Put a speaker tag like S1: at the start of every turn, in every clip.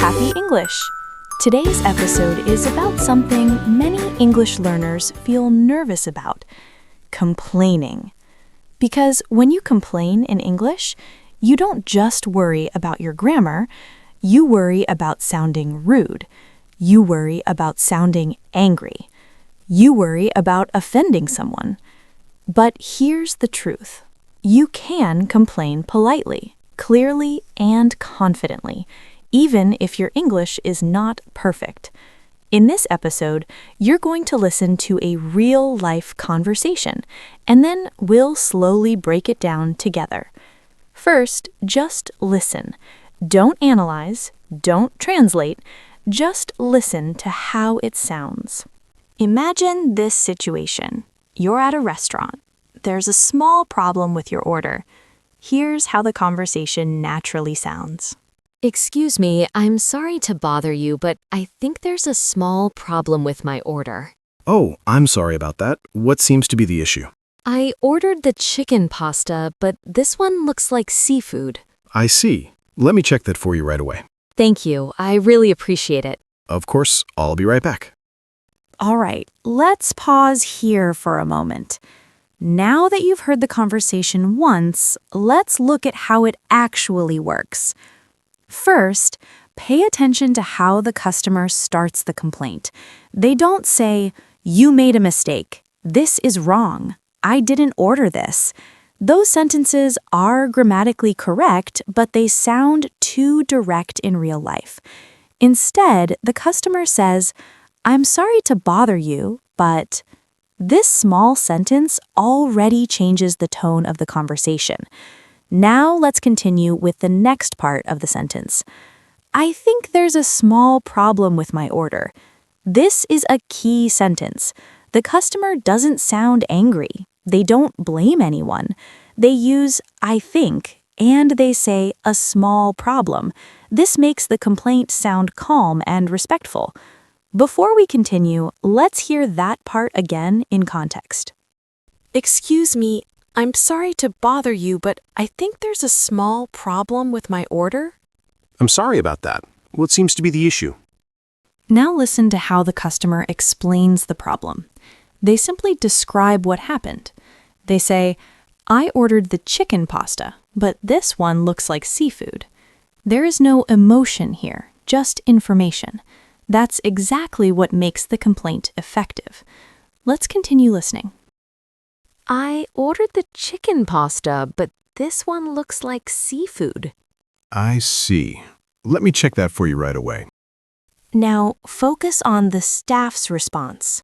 S1: Happy English! Today's episode is about something many English learners feel nervous about: complaining. Because when you complain in English, you don't just worry about your grammar, you worry about sounding rude. You worry about sounding angry. You worry about offending someone. But here's the truth. You can complain politely, clearly, and confidently, even if your English is not perfect. In this episode, you're going to listen to a real-life conversation, and then we'll slowly break it down together. First, just listen. Don't analyze, don't translate, just listen to how it sounds. Imagine this situation. You're at a restaurant. There's a small problem with your order. Here's how the conversation naturally sounds.
S2: Excuse me, I'm sorry to bother you, but I think there's a small problem with my order.
S3: Oh, I'm sorry about that. What seems to be the issue?
S2: I ordered the chicken pasta, but this one looks like seafood.
S3: I see. Let me check that for you right away.
S2: Thank you, I really appreciate it.
S3: Of course, I'll be right back.
S1: All right, let's pause here for a moment. Now that you've heard the conversation once, let's look at how it actually works. First, pay attention to how the customer starts the complaint. They don't say, "You made a mistake. This is wrong. I didn't order this." Those sentences are grammatically correct, but they sound too direct in real life. Instead, the customer says, "I'm sorry to bother you, but..." This small sentence already changes the tone of the conversation. Now let's continue with the next part of the sentence. "I think there's a small problem with my order." This is a key sentence. The customer doesn't sound angry. They don't blame anyone. They use "I think" and they say "a small problem." This makes the complaint sound calm and respectful. Before we continue, let's hear that part again in context.
S4: Excuse me, I'm sorry to bother you, but I think there's a small problem with my order.
S3: I'm sorry about that. What seems to be the issue?
S1: Now listen to how the customer explains the problem. They simply describe what happened. They say, "I ordered the chicken pasta, but this one looks like seafood." There is no emotion here, just information. That's exactly what makes the complaint effective. Let's continue listening.
S2: I ordered the chicken pasta, but this one looks like seafood.
S3: I see. Let me check that for you right away.
S1: Now, focus on the staff's response.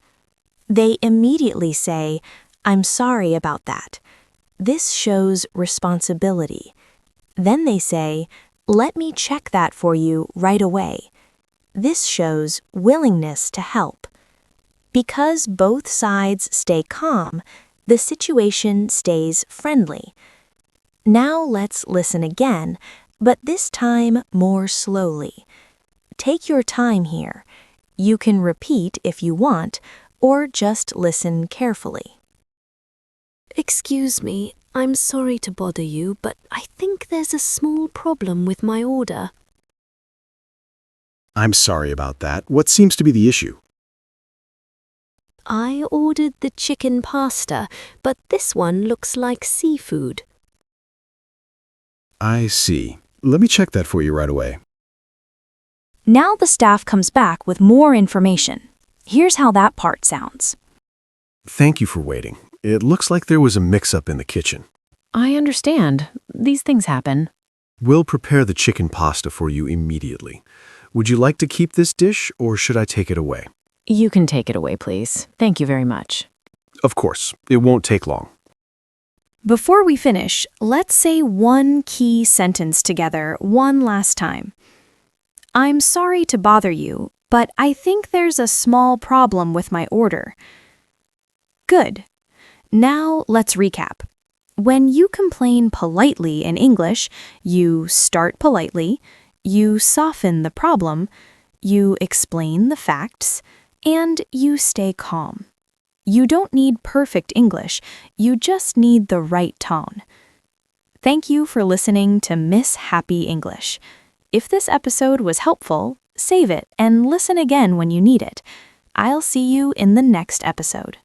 S1: They immediately say, "I'm sorry about that." This shows responsibility. Then they say, "Let me check that for you right away." This shows willingness to help. Because both sides stay calm, the situation stays friendly. Now let's listen again, but this time more slowly. Take your time here. You can repeat if you want, or just listen carefully.
S4: Excuse me, I'm sorry to bother you, but I think there's a small problem with my order.
S3: I'm sorry about that. What seems to be the issue?
S4: I ordered the chicken pasta, but this one looks like seafood.
S3: I see. Let me check that for you right away.
S1: Now the staff comes back with more information. Here's how that part sounds.
S3: Thank you for waiting. It looks like there was a mix-up in the kitchen.
S5: I understand. These things happen.
S3: We'll prepare the chicken pasta for you immediately. Would you like to keep this dish, or should I take it away?
S5: You can take it away, please. Thank you very much.
S3: Of course. It won't take long.
S1: Before we finish, let's say one key sentence together one last time. "I'm sorry to bother you, but I think there's a small problem with my order." Good. Now let's recap. When you complain politely in English, you start politely, you soften the problem, you explain the facts, and you stay calm. You don't need perfect English, you just need the right tone. Thank you for listening to Miss Happy English. If this episode was helpful, save it and listen again when you need it. I'll see you in the next episode.